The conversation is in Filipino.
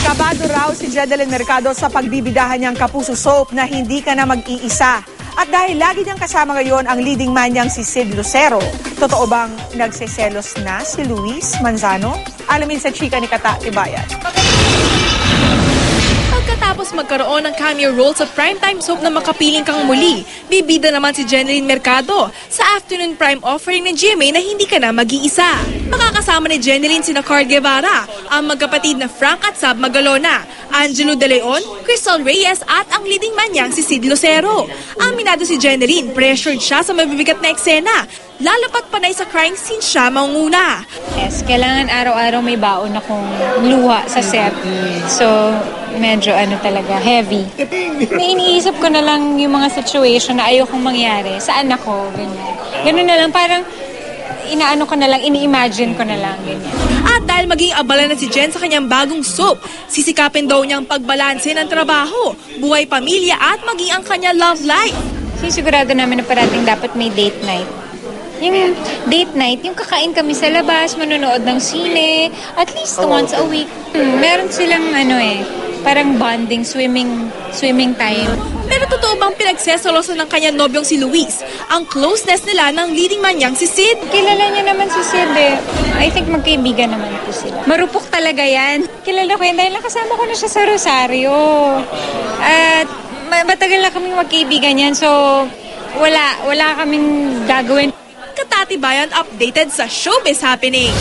Kabado raw si Jedeline Mercado sa pagbibidahan niyang Kapuso Soap na hindi ka na mag-iisa. At dahil lagi niyang kasama ngayon ang leading man niyang si Sid Lucero, totoo bang nagseselos na si Luis Manzano? Alamin sa chika ni Kata Tibayan. Pagkatapos magkaroon ng cameo role sa primetime soap na Makapiling Kang Muli, bibida naman si Jedeline Mercado sa afternoon prime offering ng GMA na hindi ka na mag-iisa. Makakasama ni Jedeline sina Card Guevara, ang magkapatid na Frank at Sab Magalona, Angelo De Leon, Crystal Reyes at ang leading man niyang si Sid Lucero. Aminado si Jedeline, pressured siya sa mabibigat na eksena. Lalo pat panay sa crime scene siya maunguna. Yes, kailangan araw-araw may baon akong luha sa set. So, medyo talaga, heavy. Iniisip ko na lang yung mga situation na ayokong mangyari sa anak ko, ganyan. Ganun na lang, parang ini-imagine ko na lang, ganyan. At dahil maging abala na si Jen sa kanyang bagong soap, sisikapin daw niyang pagbalanse ng trabaho, buhay pamilya at maging ang kanyang love life. Sigurado namin na parating dapat may date night. Yung date night, yung kakain kami sa labas, manonood ng sine, at least once a week. Meron silang parang bonding, swimming time. Pero totoo bang pinagsesalosan ng kanyang nobyong si Luis ang closeness nila ng leading man niyang si Sid? Kilala niya naman si Sid eh. I think magkaibigan naman po sila. Marupok talaga yan. Kilala ko yan dahil nakasama ko na siya sa Rosario. At matagal na kaming magkaibigan yan, so wala kaming gagawin. Katatibayan updated sa Showbiz Happening.